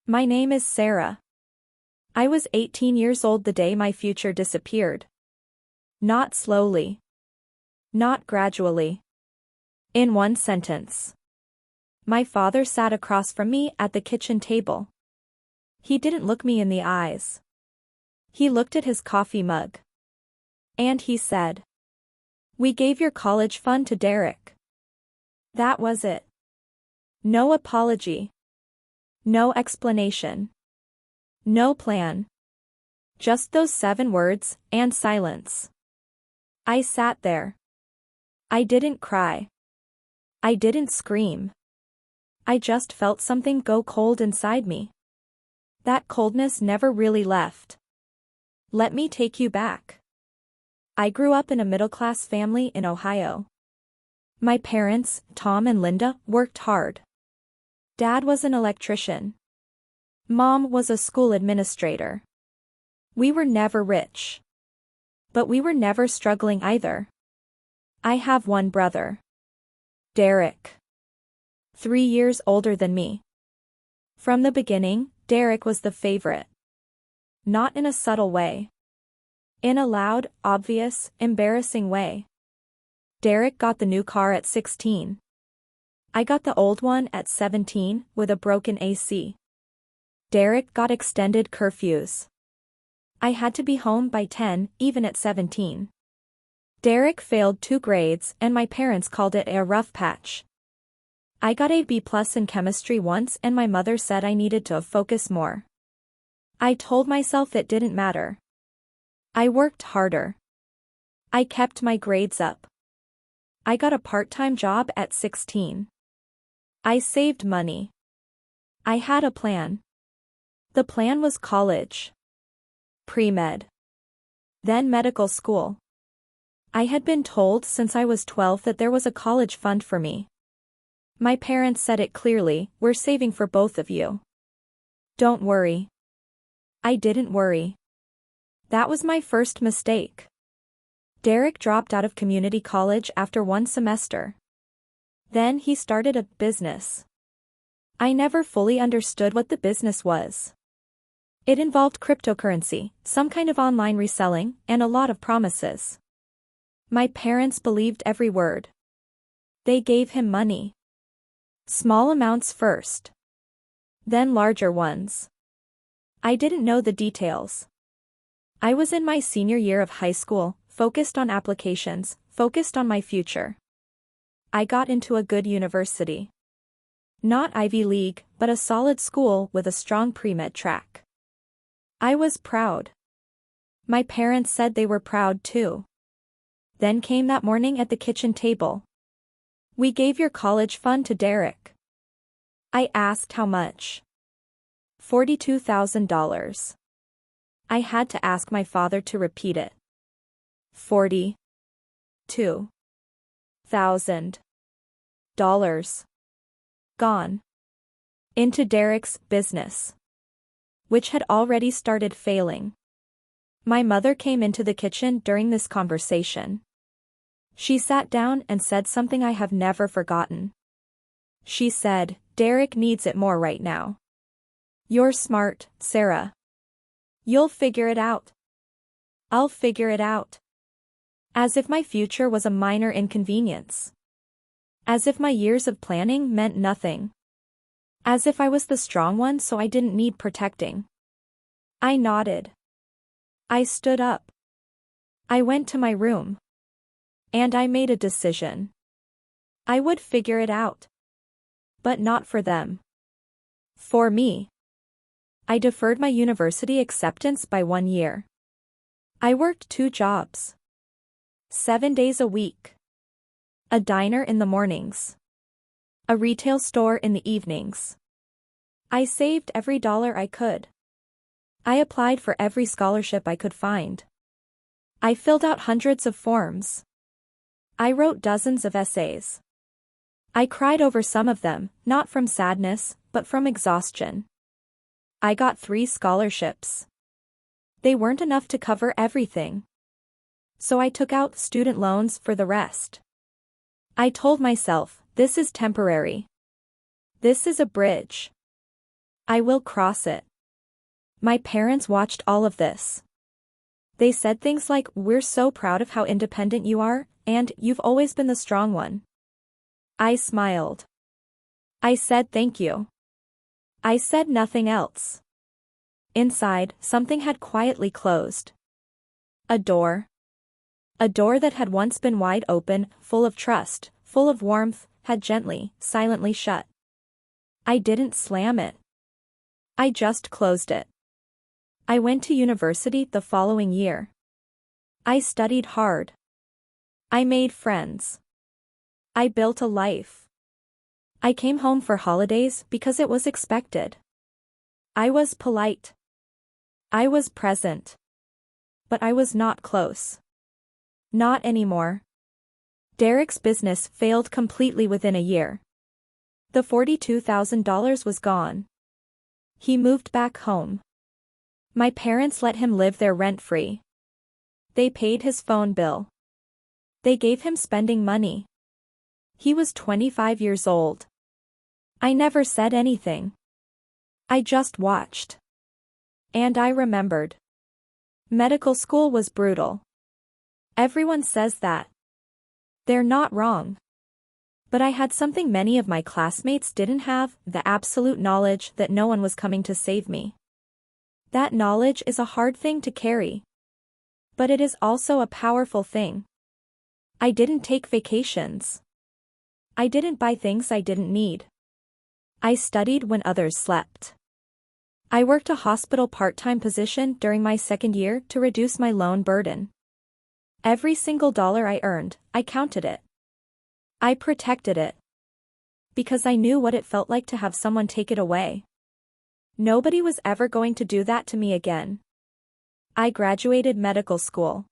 My name is Sarah. I was 18 years old the day my future disappeared. Not slowly. Not gradually. In one sentence. My father sat across from me at the kitchen table. He didn't look me in the eyes. He looked at his coffee mug. And he said, "We gave your college fund to Derek." That was it. No apology. No explanation. No plan. Just those 7 words, and silence. I sat there. I didn't cry. I didn't scream. I just felt something go cold inside me. That coldness never really left. Let me take you back. I grew up in a middle-class family in Ohio. My parents, Tom and Linda, worked hard. Dad was an electrician. Mom was a school administrator. We were never rich. But we were never struggling either. I have one brother. Derek. 3 years older than me. From the beginning, Derek was the favorite. Not in a subtle way. In a loud, obvious, embarrassing way. Derek got the new car at 16. I got the old one at 17, with a broken AC. Derek got extended curfews. I had to be home by 10, even at 17. Derek failed 2 grades and my parents called it a rough patch. I got a B+ in chemistry once and my mother said I needed to focus more. I told myself it didn't matter. I worked harder. I kept my grades up. I got a part-time job at 16. I saved money. I had a plan. The plan was college. Pre-med. Then medical school. I had been told since I was 12 that there was a college fund for me. My parents said it clearly, "We're saving for both of you. Don't worry." I didn't worry. That was my first mistake. Derek dropped out of community college after 1 semester. Then he started a business. I never fully understood what the business was. It involved cryptocurrency, some kind of online reselling, and a lot of promises. My parents believed every word. They gave him money. Small amounts first. Then larger ones. I didn't know the details. I was in my senior year of high school, focused on applications, focused on my future. I got into a good university. Not Ivy League, but a solid school with a strong pre-med track. I was proud. My parents said they were proud too. Then came that morning at the kitchen table. "We gave your college fund to Derek." I asked how much. $42,000. I had to ask my father to repeat it. $42,000. Gone. Into Derek's business. Which had already started failing. My mother came into the kitchen during this conversation. She sat down and said something I have never forgotten. She said, "Derek needs it more right now. You're smart, Sarah. You'll figure it out." I'll figure it out. As if my future was a minor inconvenience. As if my years of planning meant nothing. As if I was the strong one so I didn't need protecting. I nodded. I stood up. I went to my room. And I made a decision. I would figure it out. But not for them. For me. I deferred my university acceptance by 1 year. I worked 2 jobs. 7 days a week. A diner in the mornings. A retail store in the evenings. I saved every dollar I could. I applied for every scholarship I could find. I filled out hundreds of forms. I wrote dozens of essays. I cried over some of them, not from sadness, but from exhaustion. I got 3 scholarships. They weren't enough to cover everything. So I took out student loans for the rest. I told myself, this is temporary. This is a bridge. I will cross it. My parents watched all of this. They said things like, "We're so proud of how independent you are, and you've always been the strong one." I smiled. I said thank you. I said nothing else. Inside, something had quietly closed. A door. A door that had once been wide open, full of trust, full of warmth, had gently, silently shut. I didn't slam it. I just closed it. I went to university the following year. I studied hard. I made friends. I built a life. I came home for holidays because it was expected. I was polite. I was present. But I was not close. Not anymore. Derek's business failed completely within a year. The $42,000 was gone. He moved back home. My parents let him live there rent-free. They paid his phone bill. They gave him spending money. He was 25 years old. I never said anything. I just watched. And I remembered. Medical school was brutal. Everyone says that. They're not wrong. But I had something many of my classmates didn't have, the absolute knowledge that no one was coming to save me. That knowledge is a hard thing to carry. But it is also a powerful thing. I didn't take vacations. I didn't buy things I didn't need. I studied when others slept. I worked a hospital part-time position during my second year to reduce my loan burden. Every single dollar I earned, I counted it. I protected it. Because I knew what it felt like to have someone take it away. Nobody was ever going to do that to me again. I graduated medical school.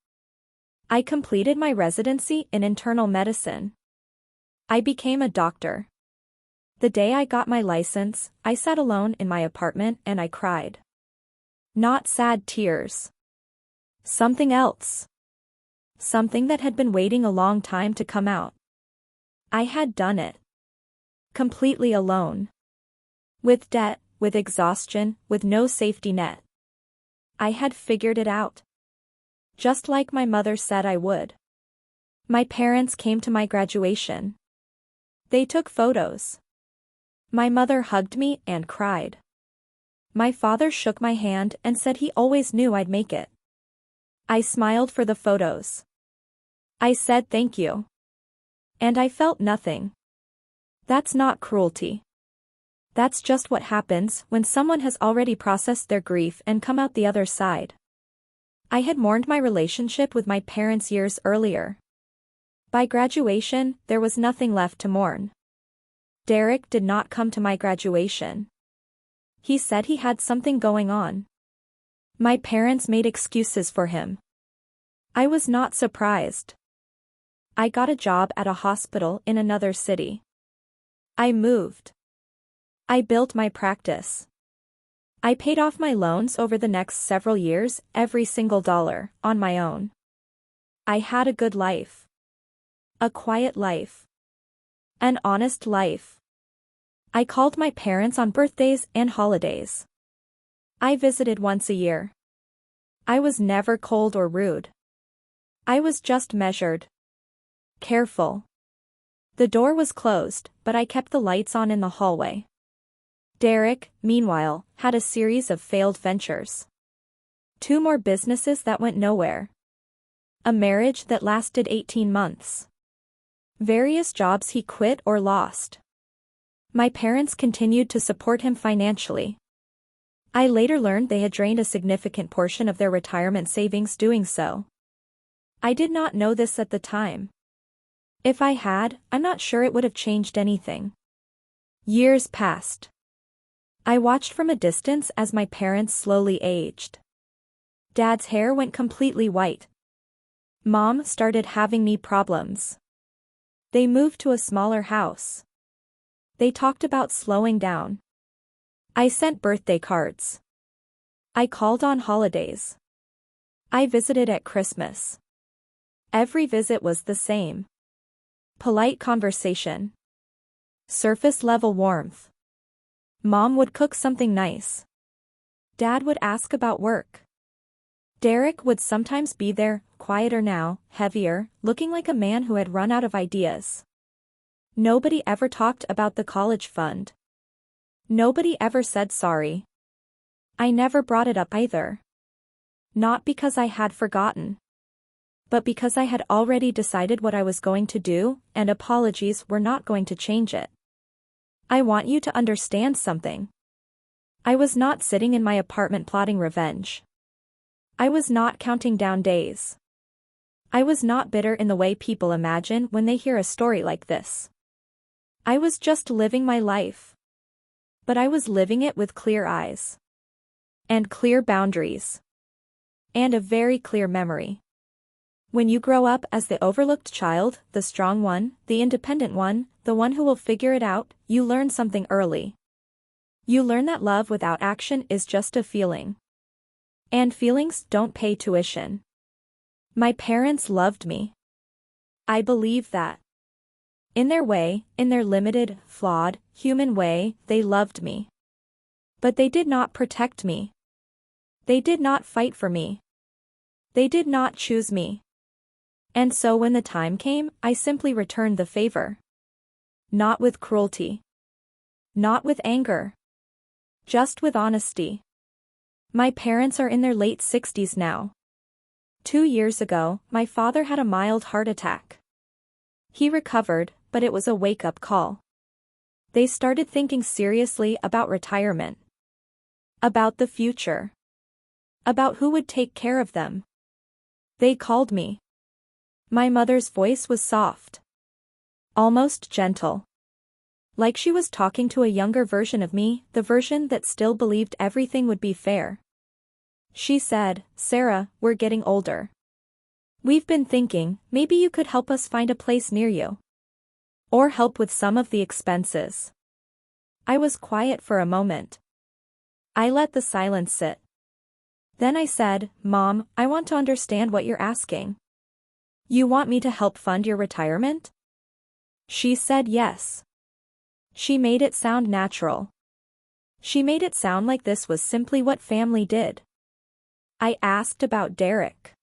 I completed my residency in internal medicine. I became a doctor. The day I got my license, I sat alone in my apartment and I cried. Not sad tears. Something else. Something that had been waiting a long time to come out. I had done it. Completely alone. With debt, with exhaustion, with no safety net. I had figured it out. Just like my mother said I would. My parents came to my graduation. They took photos. My mother hugged me and cried. My father shook my hand and said he always knew I'd make it. I smiled for the photos. I said thank you. And I felt nothing. That's not cruelty. That's just what happens when someone has already processed their grief and come out the other side. I had mourned my relationship with my parents years earlier. By graduation, there was nothing left to mourn. Derek did not come to my graduation. He said he had something going on. My parents made excuses for him. I was not surprised. I got a job at a hospital in another city. I moved. I built my practice. I paid off my loans over the next several years, every single dollar, on my own. I had a good life. A quiet life. An honest life. I called my parents on birthdays and holidays. I visited once a year. I was never cold or rude. I was just measured. Careful. The door was closed, but I kept the lights on in the hallway. Derek, meanwhile, had a series of failed ventures. 2 more businesses that went nowhere. A marriage that lasted 18 months. Various jobs he quit or lost. My parents continued to support him financially. I later learned they had drained a significant portion of their retirement savings doing so. I did not know this at the time. If I had, I'm not sure it would have changed anything. Years passed. I watched from a distance as my parents slowly aged. Dad's hair went completely white. Mom started having knee problems. They moved to a smaller house. They talked about slowing down. I sent birthday cards. I called on holidays. I visited at Christmas. Every visit was the same. Polite conversation. Surface level warmth. Mom would cook something nice. Dad would ask about work. Derek would sometimes be there, quieter now, heavier, looking like a man who had run out of ideas. Nobody ever talked about the college fund. Nobody ever said sorry. I never brought it up either. Not because I had forgotten, but because I had already decided what I was going to do, and apologies were not going to change it. I want you to understand something. I was not sitting in my apartment plotting revenge. I was not counting down days. I was not bitter in the way people imagine when they hear a story like this. I was just living my life. But I was living it with clear eyes. And clear boundaries. And a very clear memory. When you grow up as the overlooked child, the strong one, the independent one, the one who will figure it out, you learn something early. You learn that love without action is just a feeling. And feelings don't pay tuition. My parents loved me. I believe that. In their way, in their limited, flawed, human way, they loved me. But they did not protect me. They did not fight for me. They did not choose me. And so when the time came, I simply returned the favor. Not with cruelty. Not with anger. Just with honesty. My parents are in their late 60s now. 2 years ago, my father had a mild heart attack. He recovered, but it was a wake-up call. They started thinking seriously about retirement. About the future. About who would take care of them. They called me. My mother's voice was soft. Almost gentle. Like she was talking to a younger version of me, the version that still believed everything would be fair. She said, "Sarah, we're getting older. We've been thinking, maybe you could help us find a place near you. Or help with some of the expenses." I was quiet for a moment. I let the silence sit. Then I said, "Mom, I want to understand what you're asking. You want me to help fund your retirement?" She said yes. She made it sound natural. She made it sound like this was simply what family did. I asked about Derek.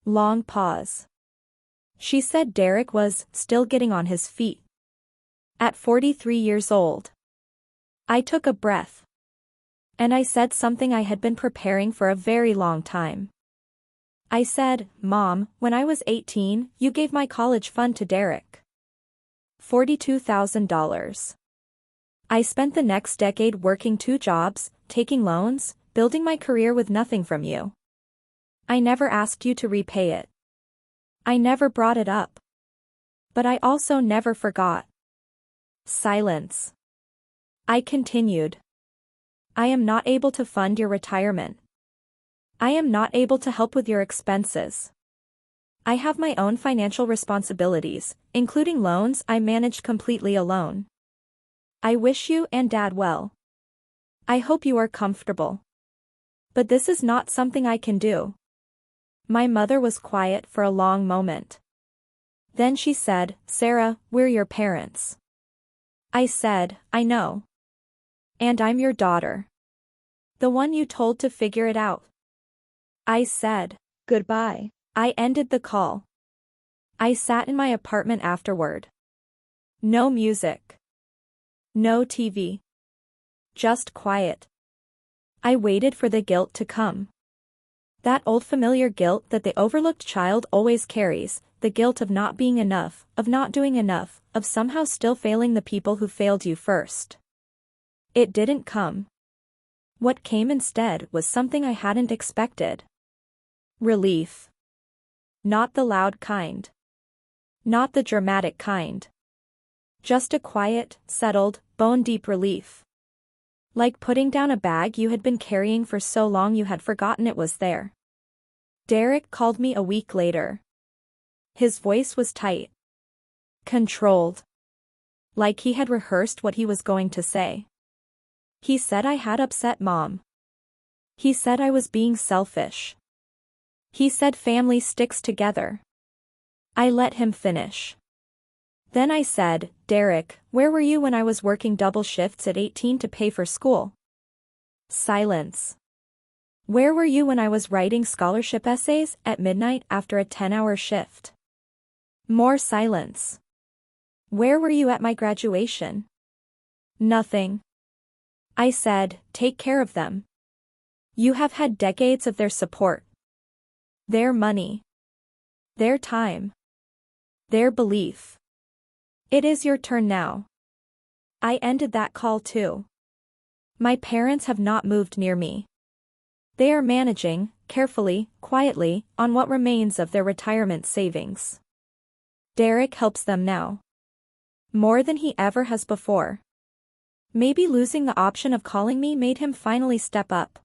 Long pause. She said Derek was still getting on his feet. At 43 years old. I took a breath. And I said something I had been preparing for a very long time. I said, "Mom, when I was 18, you gave my college fund to Derek. $42,000. I spent the next decade working 2 jobs, taking loans, building my career with nothing from you. I never asked you to repay it. I never brought it up. But I also never forgot." Silence. I continued. "I am not able to fund your retirement. I am not able to help with your expenses. I have my own financial responsibilities, including loans I managed completely alone. I wish you and Dad well. I hope you are comfortable. But this is not something I can do." My mother was quiet for a long moment. Then she said, "Sarah, we're your parents." I said, "I know. And I'm your daughter. The one you told to figure it out." I said, "Goodbye." I ended the call. I sat in my apartment afterward. No music. No TV. Just quiet. I waited for the guilt to come. That old familiar guilt that the overlooked child always carries, the guilt of not being enough, of not doing enough, of somehow still failing the people who failed you first. It didn't come. What came instead was something I hadn't expected. Relief. Not the loud kind. Not the dramatic kind. Just a quiet, settled, bone-deep relief. Like putting down a bag you had been carrying for so long you had forgotten it was there. Derek called me a week later. His voice was tight. Controlled. Like he had rehearsed what he was going to say. He said I had upset Mom. He said I was being selfish. He said family sticks together. I let him finish. Then I said, Derek, where were you when I was working double shifts at 18 to pay for school? Silence. Where were you when I was writing scholarship essays at midnight after a 10-hour shift? More silence. Where were you at my graduation? Nothing. I said, take care of them. You have had decades of their support. Their money. Their time. Their belief. It is your turn now. I ended that call too. My parents have not moved near me. They are managing, carefully, quietly, on what remains of their retirement savings. Derek helps them now. More than he ever has before. Maybe losing the option of calling me made him finally step up.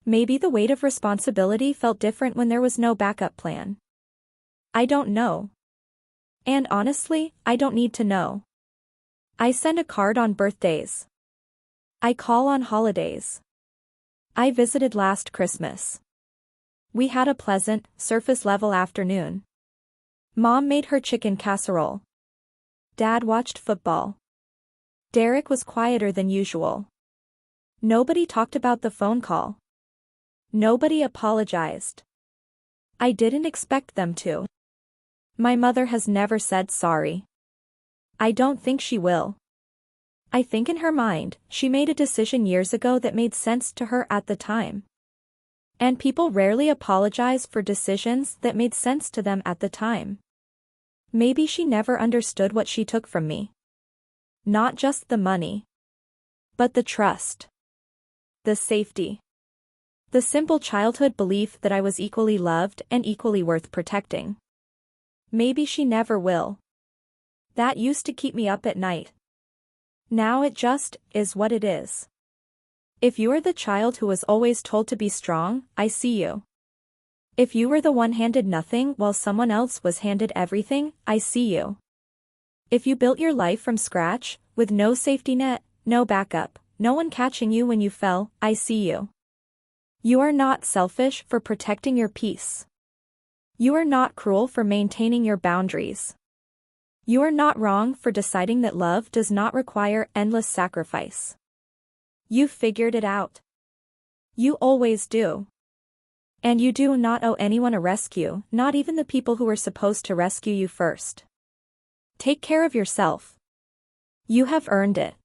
Maybe the weight of responsibility felt different when there was no backup plan. I don't know. And honestly, I don't need to know. I send a card on birthdays. I call on holidays. I visited last Christmas. We had a pleasant, surface-level afternoon. Mom made her chicken casserole. Dad watched football. Derek was quieter than usual. Nobody talked about the phone call. Nobody apologized. I didn't expect them to. My mother has never said sorry. I don't think she will. I think in her mind, she made a decision years ago that made sense to her at the time. And people rarely apologize for decisions that made sense to them at the time. Maybe she never understood what she took from me. Not just the money. But the trust. The safety. The simple childhood belief that I was equally loved and equally worth protecting. Maybe she never will. That used to keep me up at night. Now it just is what it is. If you are the child who was always told to be strong, I see you. If you were the one handed nothing while someone else was handed everything, I see you. If you built your life from scratch, with no safety net, no backup, no one catching you when you fell, I see you. You are not selfish for protecting your peace. You are not cruel for maintaining your boundaries. You are not wrong for deciding that love does not require endless sacrifice. You figured it out. You always do. And you do not owe anyone a rescue, not even the people who were supposed to rescue you first. Take care of yourself. You have earned it.